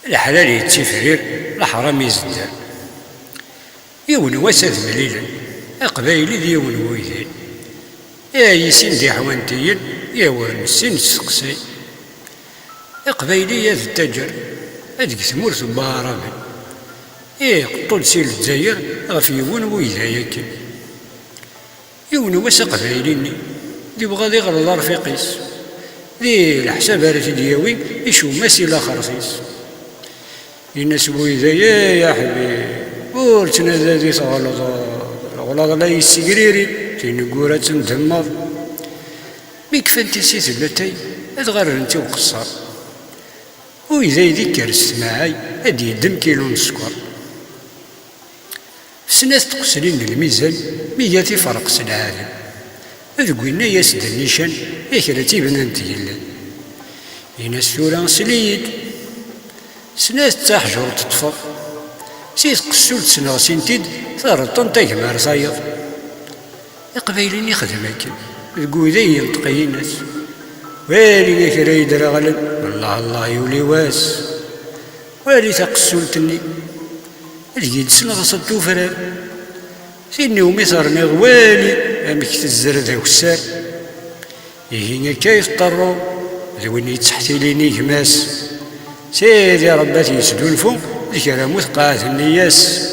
الحلال يتفرير الحرام يزدان. يون وساد مليلا أقبايلي ديون ويدين يا يسين دي حوانتيين يا ورنسين السقسي أقبايلي يا التاجر هاديك ثمورث بارابل يا قطول سيل الجزائر غف يون ويداياكي يون وسا قبايليني دي بغا دي غرض رفيقيس دي الحساب راه دياوي يشو ماسي لا خرصيس الناس ويدايا يا حبيبي ورتنا ذي صغلط غلاظ لا يسيريري تنقورة تندمر ميك فانتي سيت بلاتي اتغرر انتي وقصر وإذا يديك كرست معاي هادي يدم كيلو السكر في سنة تقسلين الميزان مياتي فرق العالم ذقوينا ياسد النيشان يكرتي بنانتي يلان يناس ثورا سليد سنة تحجر تطفر سيس قسول تسنغ سنتيد ثارطن تاكمار صايغ يقبايلين يخدمك القوذي يلتقي الناس والي كرا يدرى غلب والله الله يولي واس والي تقسولتني الجيد سنغ صدو فرار سيني ومثرني غوالي امك تزرد وسار يهيني كيف طرو ذويني تحتي ليني كماس سيدي رباتي يسدو الفم ذكر مثقات النياس